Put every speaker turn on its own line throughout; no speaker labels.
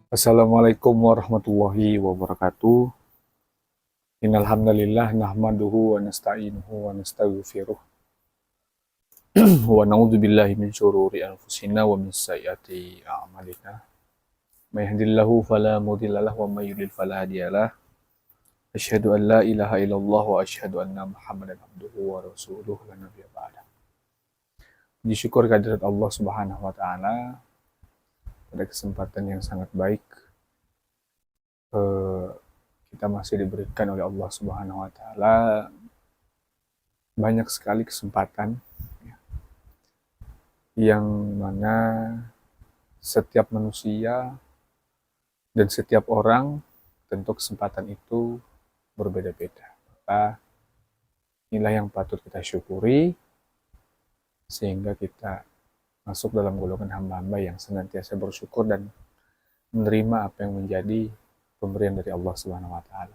Assalamualaikum warahmatullahi wabarakatuh. Innal hamdalillah nahmaduhu wa nasta'inuhu wa nastaghfiruh wa na'udzu billahi min syururi anfusina wa min sayyiati a'malina. May yahdihillahu fala mudhillalah wa may yudlil fala hadiyalah. Asyhadu an la ilaha illallah wa asyhadu anna Muhammadan abduhu wa rasuluh la nabiyya ba'da. Puji syukur kehadirat Allah Subhanahu wa taala pada kesempatan yang sangat baik eh, kita masih diberikan oleh Allah Subhanahu wa taala banyak sekali kesempatan yang mana setiap manusia dan setiap orang tentu kesempatan itu berbeda-beda. Maka inilah yang patut kita syukuri sehingga kita masuk dalam golongan hamba-hamba yang senantiasa bersyukur dan menerima apa yang menjadi pemberian dari Allah Subhanahu wa taala.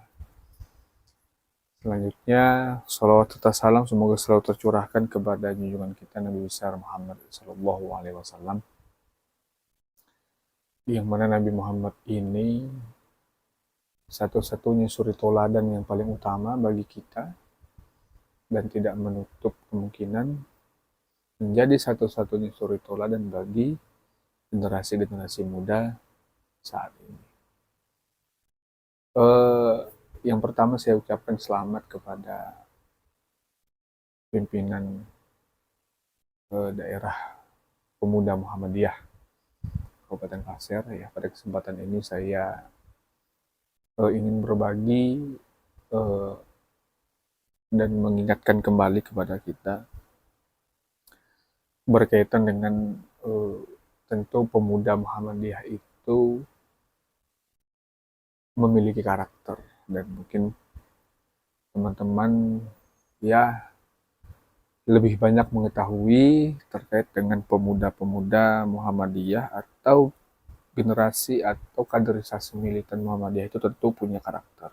Selanjutnya, salawat serta salam semoga selalu tercurahkan kepada junjungan kita Nabi besar Muhammad Sallallahu Alaihi Wasallam, yang mana Nabi Muhammad ini satu-satunya suri toladan yang paling utama bagi kita dan tidak menutup kemungkinan menjadi satu-satunya suri toladan bagi generasi-generasi muda saat ini. Yang pertama saya ucapkan selamat kepada pimpinan daerah pemuda Muhammadiyah Kabupaten Pasir. Ya, pada kesempatan ini saya ingin berbagi dan mengingatkan kembali kepada kita berkaitan dengan tentu pemuda Muhammadiyah itu memiliki karakter, dan mungkin teman-teman ya lebih banyak mengetahui terkait dengan pemuda-pemuda Muhammadiyah atau generasi atau kaderisasi militan Muhammadiyah itu tentu punya karakter.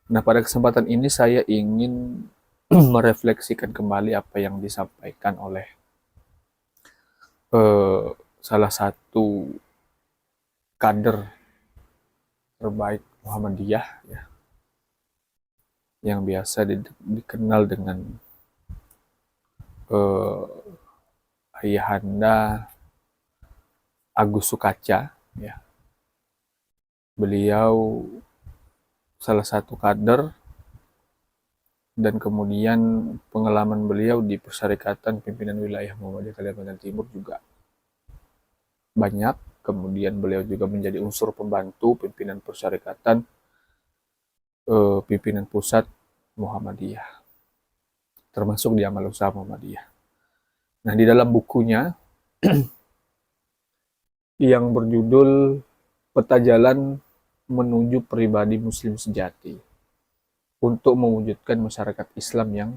Nah, pada kesempatan ini saya ingin merefleksikan kembali apa yang disampaikan oleh salah satu kader terbaik Muhammadiyah ya, yang biasa dikenal dengan Ayahanda Agus Sukaca ya. Beliau salah satu kader dan kemudian pengalaman beliau di Persyarikatan Pimpinan Wilayah Muhammadiyah Kalimantan Timur juga banyak. Kemudian beliau juga menjadi unsur pembantu pimpinan Persyarikatan pimpinan pusat Muhammadiyah, termasuk di Amal Usaha Muhammadiyah. Nah, di dalam bukunya yang berjudul Peta Jalan Menuju Pribadi Muslim Sejati untuk mewujudkan masyarakat Islam yang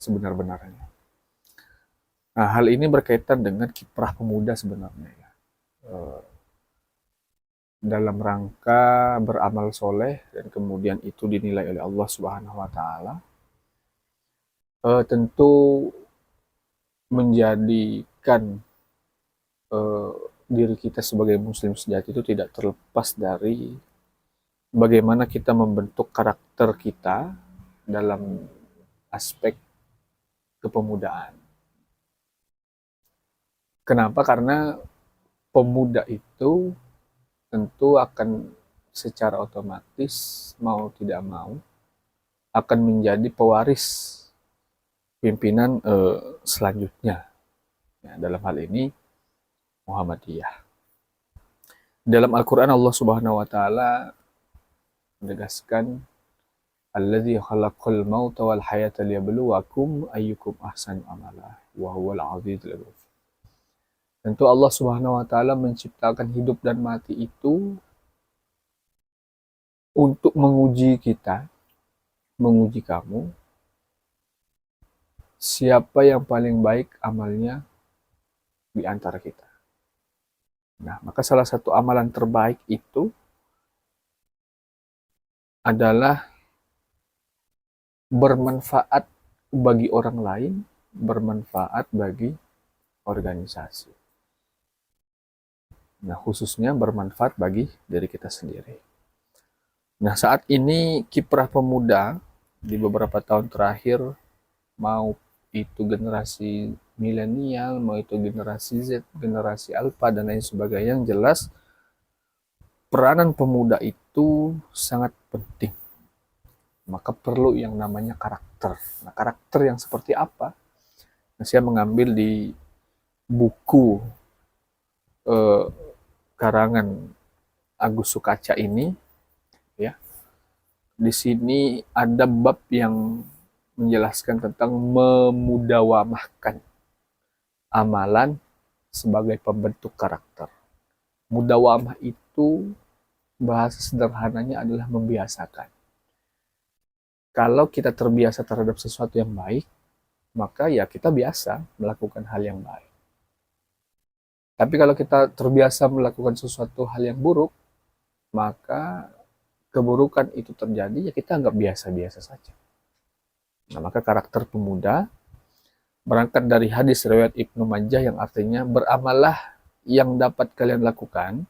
sebenar-benarnya. Nah, hal ini berkaitan dengan kiprah pemuda sebenarnya ya. Dalam rangka beramal soleh dan kemudian itu dinilai oleh Allah Subhanahu wa taala, tentu menjadikan diri kita sebagai muslim sejati itu tidak terlepas dari bagaimana kita membentuk karakter kita dalam aspek kepemudaan. Kenapa? Karena pemuda itu tentu akan secara otomatis mau tidak mau akan menjadi pewaris pimpinan selanjutnya. Ya, dalam hal ini Muhammadiyah. Dalam Al-Quran Allah Subhanahu wa taala menegaskan alladzi khalaqal mauta wal hayata liyabluwakum ayyukum ahsanu amala wa huwal azizul ghafur. Tentu Allah Subhanahu wa taala menciptakan hidup dan mati itu untuk menguji kita, menguji kamu, siapa yang paling baik amalnya di antara kita. Nah, maka salah satu amalan terbaik itu adalah bermanfaat bagi orang lain, bermanfaat bagi organisasi. Nah, khususnya bermanfaat bagi diri kita sendiri. Nah, saat ini kiprah pemuda di beberapa tahun terakhir, mau itu generasi milenial, mau itu generasi Z, generasi Alpha, dan lain sebagainya, yang jelas peranan pemuda itu sangat penting. Maka perlu yang namanya karakter. Nah, karakter yang seperti apa? Nah, saya mengambil di buku eh, karangan Agus Sukaca ini, ya. Di sini ada bab yang menjelaskan tentang memudawamahkan amalan sebagai pembentuk karakter. Mudawamah itu bahasa sederhananya adalah membiasakan. Kalau kita terbiasa terhadap sesuatu yang baik, maka ya kita biasa melakukan hal yang baik. Tapi kalau kita terbiasa melakukan sesuatu hal yang buruk, maka keburukan itu terjadi, ya kita anggap biasa-biasa saja. Nah, maka karakter pemuda berangkat dari hadis riwayat Ibnu Majah yang artinya, beramallah yang dapat kalian lakukan,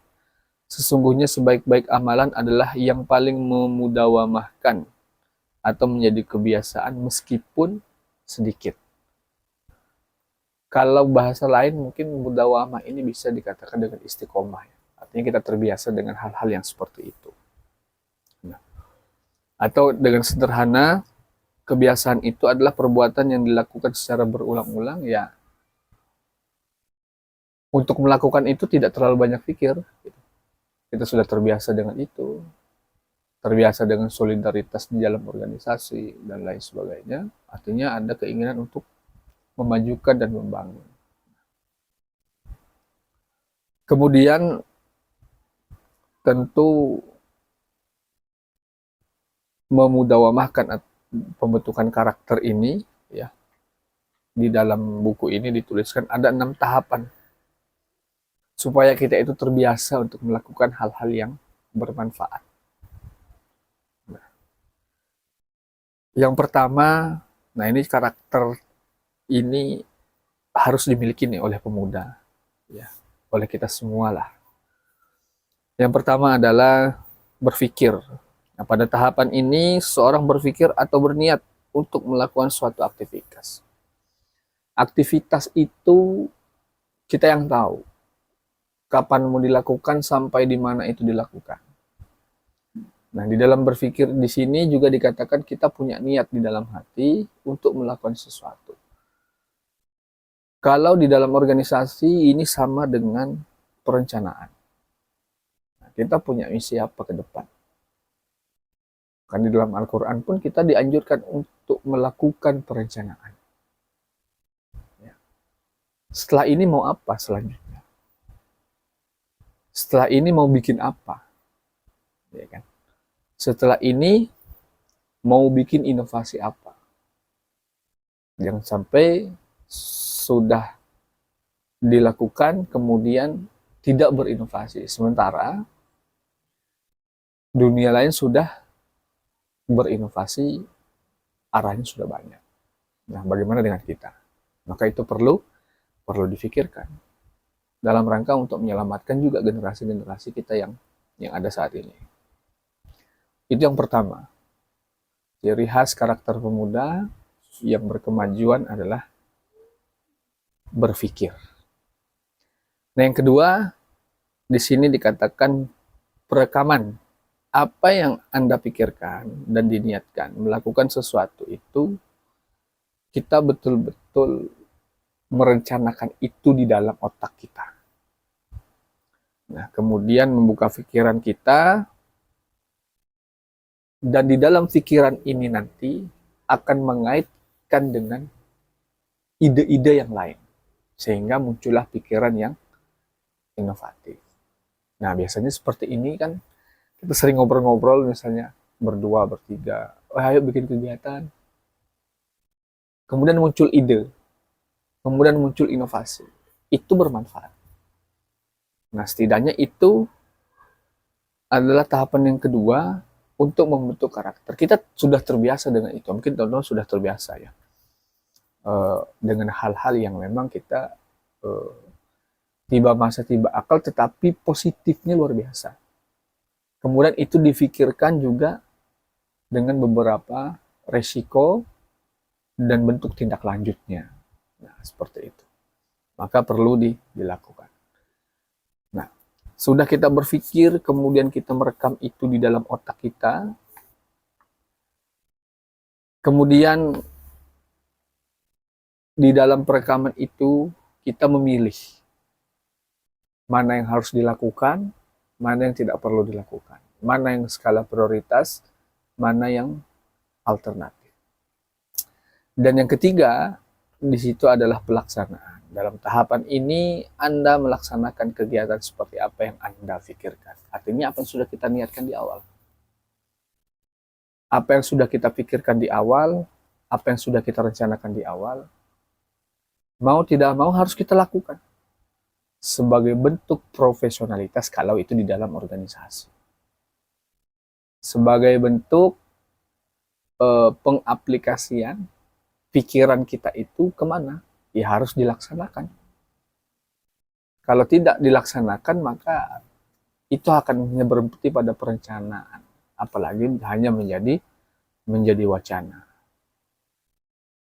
sesungguhnya sebaik-baik amalan adalah yang paling memudawamahkan atau menjadi kebiasaan meskipun sedikit. Kalau bahasa lain mungkin mudawamah ini bisa dikatakan dengan istiqomah. Artinya kita terbiasa dengan hal-hal yang seperti itu. Nah, atau dengan sederhana, kebiasaan itu adalah perbuatan yang dilakukan secara berulang-ulang, ya. Untuk melakukan itu tidak terlalu banyak pikir. Kita sudah terbiasa dengan itu. Terbiasa dengan solidaritas di dalam organisasi dan lain sebagainya. Artinya ada keinginan untuk memajukan dan membangun. Kemudian tentu memudawamahkan pembentukan karakter ini, ya, di dalam buku ini dituliskan ada 6 tahapan supaya kita itu terbiasa untuk melakukan hal-hal yang bermanfaat. Nah, yang pertama, nah ini karakter ini harus dimiliki nih oleh pemuda, ya, oleh kita semua lah. Yang pertama adalah berpikir. Nah, pada tahapan ini seorang berpikir atau berniat untuk melakukan suatu aktivitas. Aktivitas itu kita yang tahu kapan mau dilakukan, sampai di mana itu dilakukan. Nah, di dalam berpikir di sini juga dikatakan kita punya niat di dalam hati untuk melakukan sesuatu. Kalau di dalam organisasi ini sama dengan perencanaan. Nah, kita punya misi apa ke depan. Kan di dalam Al-Quran pun kita dianjurkan untuk melakukan perencanaan. Ya. Setelah ini mau apa selanjutnya? Setelah ini mau bikin apa? Ya kan? Setelah ini mau bikin inovasi apa? Jangan sampai sudah dilakukan kemudian tidak berinovasi. Sementara dunia lain sudah berinovasi, arahnya sudah banyak. Nah, bagaimana dengan kita? Maka itu perlu difikirkan dalam rangka untuk menyelamatkan juga generasi-generasi kita yang ada saat ini. Itu yang pertama. Ciri khas karakter pemuda yang berkemajuan adalah berpikir. Nah, yang kedua, di sini dikatakan perekaman. Apa yang Anda pikirkan dan diniatkan melakukan sesuatu itu, kita betul-betul merencanakan itu di dalam otak kita. Nah, kemudian membuka pikiran kita, dan di dalam pikiran ini nanti akan mengaitkan dengan ide-ide yang lain, sehingga muncullah pikiran yang inovatif. Nah, biasanya seperti ini kan, kita sering ngobrol-ngobrol misalnya berdua, bertiga, ayo bikin kegiatan. Kemudian muncul ide, kemudian muncul inovasi. Itu bermanfaat. Nah, setidaknya itu adalah tahapan yang kedua untuk membentuk karakter. Kita sudah terbiasa dengan itu. Mungkin teman-teman sudah terbiasa ya dengan hal-hal yang memang kita tiba masa tiba akal, tetapi positifnya luar biasa. Kemudian itu difikirkan juga dengan beberapa resiko dan bentuk tindak lanjutnya. Nah, seperti itu. Maka perlu dilakukan. Nah, sudah kita berpikir, kemudian kita merekam itu di dalam otak kita. Kemudian di dalam perekaman itu kita memilih mana yang harus dilakukan, mana yang tidak perlu dilakukan, mana yang skala prioritas, mana yang alternatif. Dan yang ketiga, di situ adalah pelaksanaan. Dalam tahapan ini, Anda melaksanakan kegiatan seperti apa yang Anda pikirkan. Artinya apa yang sudah kita niatkan di awal. Apa yang sudah kita pikirkan di awal, apa yang sudah kita rencanakan di awal, mau tidak mau harus kita lakukan. Sebagai bentuk profesionalitas kalau itu di dalam organisasi. Sebagai bentuk pengaplikasian pikiran kita itu kemana? Ya harus dilaksanakan. Kalau tidak dilaksanakan, maka itu akan hanya berhenti pada perencanaan. Apalagi hanya menjadi wacana.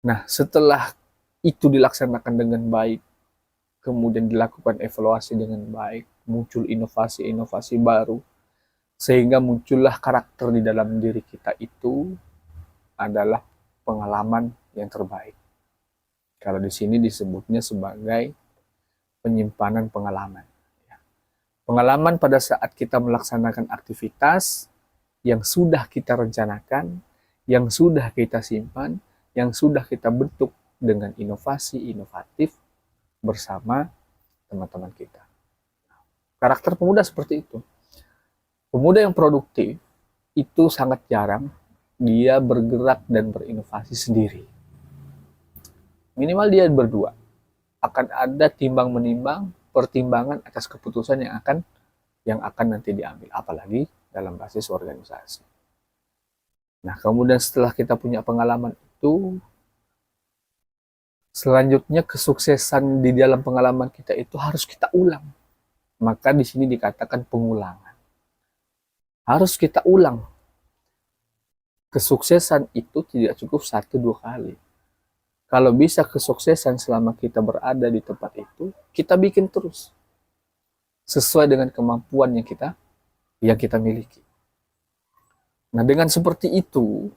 Nah, setelah itu dilaksanakan dengan baik, kemudian dilakukan evaluasi dengan baik, muncul inovasi-inovasi baru, sehingga muncullah karakter di dalam diri kita itu adalah pengalaman yang terbaik. Kalau di sini disebutnya sebagai penyimpanan pengalaman. Pengalaman pada saat kita melaksanakan aktivitas yang sudah kita rencanakan, yang sudah kita simpan, yang sudah kita bentuk dengan inovasi inovatif bersama teman-teman kita. Karakter pemuda seperti itu. Pemuda yang produktif itu sangat jarang dia bergerak dan berinovasi sendiri. Minimal dia berdua. Akan ada timbang-menimbang, pertimbangan atas keputusan yang akan nanti diambil. Apalagi dalam basis organisasi. Nah, kemudian setelah kita punya pengalaman itu, selanjutnya kesuksesan di dalam pengalaman kita itu harus kita ulang. Maka di sini dikatakan pengulangan. Harus kita ulang. Kesuksesan itu tidak cukup 1-2 kali. Kalau bisa kesuksesan selama kita berada di tempat itu, kita bikin terus. Sesuai dengan kemampuan yang kita miliki. Nah, dengan seperti itu,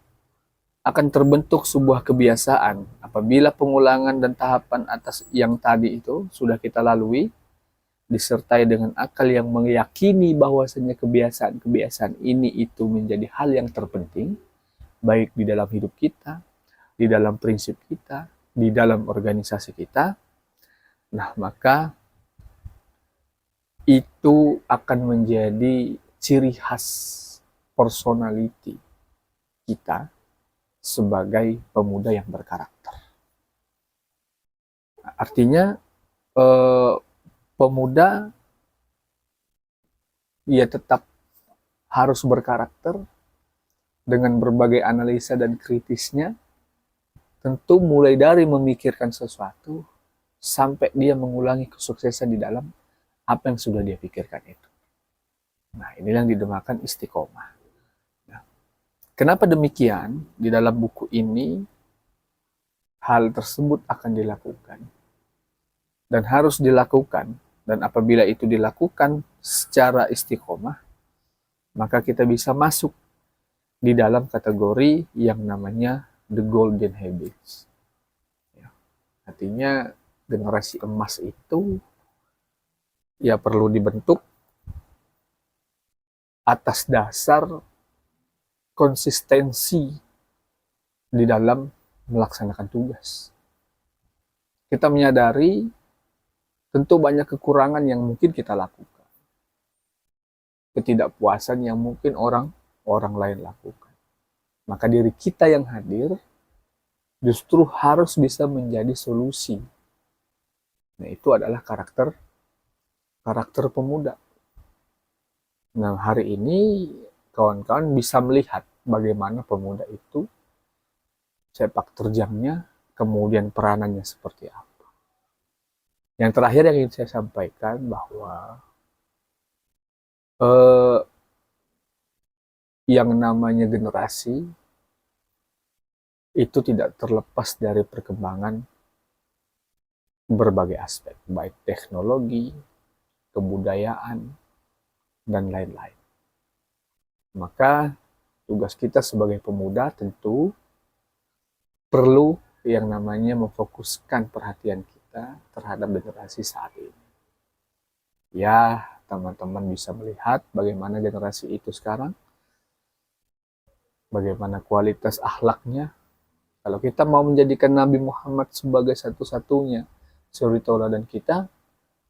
akan terbentuk sebuah kebiasaan. Apabila pengulangan dan tahapan atas yang tadi itu sudah kita lalui, disertai dengan akal yang meyakini bahwasanya kebiasaan-kebiasaan ini itu menjadi hal yang terpenting, baik di dalam hidup kita, di dalam prinsip kita, di dalam organisasi kita. Nah, maka itu akan menjadi ciri khas personality kita sebagai pemuda yang berkarakter. Artinya pemuda ia tetap harus berkarakter dengan berbagai analisa dan kritisnya, tentu mulai dari memikirkan sesuatu sampai dia mengulangi kesuksesan di dalam apa yang sudah dia pikirkan itu. Nah, inilah yang dinamakan istiqomah. Kenapa demikian? Di dalam buku ini, hal tersebut akan dilakukan. Dan harus dilakukan. Dan apabila itu dilakukan secara istiqomah, maka kita bisa masuk di dalam kategori yang namanya The Golden Habits. Ya. Artinya, generasi emas itu ya perlu dibentuk atas dasar konsistensi di dalam melaksanakan tugas. Kita menyadari tentu banyak kekurangan yang mungkin kita lakukan. Ketidakpuasan yang mungkin orang lain lakukan. Maka diri kita yang hadir justru harus bisa menjadi solusi. Nah, itu adalah karakter pemuda. Nah, hari ini kawan-kawan bisa melihat bagaimana pemuda itu sepak terjangnya, kemudian peranannya seperti apa. Yang terakhir yang ingin saya sampaikan bahwa eh, yang namanya generasi itu tidak terlepas dari perkembangan berbagai aspek, baik teknologi, kebudayaan, dan lain-lain. Maka tugas kita sebagai pemuda tentu perlu yang namanya memfokuskan perhatian kita terhadap generasi saat ini. Ya, teman-teman bisa melihat bagaimana generasi itu sekarang, bagaimana kualitas akhlaknya. Kalau kita mau menjadikan Nabi Muhammad sebagai satu-satunya suri tauladan kita,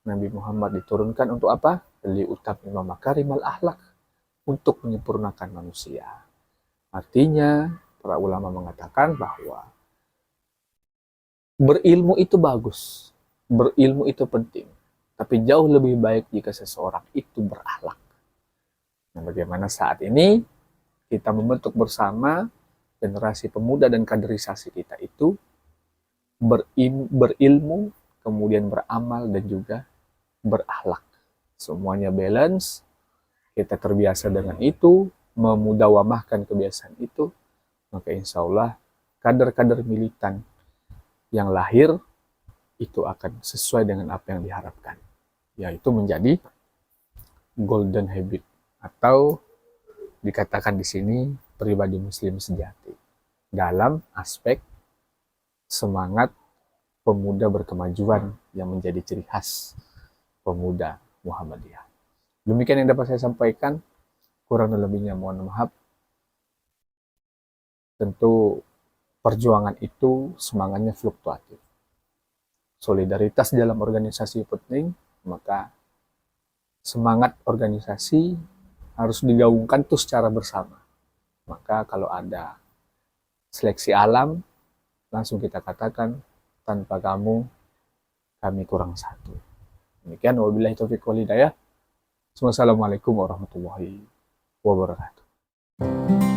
Nabi Muhammad diturunkan untuk apa? Liutamima makarimal akhlak, untuk menyempurnakan manusia. Artinya, para ulama mengatakan bahwa berilmu itu bagus, berilmu itu penting, tapi jauh lebih baik jika seseorang itu berakhlak. Nah, bagaimana saat ini kita membentuk bersama generasi pemuda dan kaderisasi kita itu berilmu, kemudian beramal, dan juga berakhlak. Semuanya balance, kita terbiasa dengan itu, memudawamahkan kebiasaan itu, maka insya Allah kader-kader militan yang lahir itu akan sesuai dengan apa yang diharapkan, yaitu menjadi golden habit, atau dikatakan di sini pribadi muslim sejati dalam aspek semangat pemuda berkemajuan yang menjadi ciri khas pemuda Muhammadiyah. Demikian yang dapat saya sampaikan, kurang lebihnya mohon maaf. Tentu perjuangan itu semangatnya fluktuatif. Solidaritas dalam organisasi penting, maka semangat organisasi harus digaungkan tuh secara bersama. Maka kalau ada seleksi alam, langsung kita katakan, tanpa kamu, kami kurang satu. Demikian, wabillahi taufiq wal hidayah. Wassalamualaikum warahmatullahi wabarakatuh.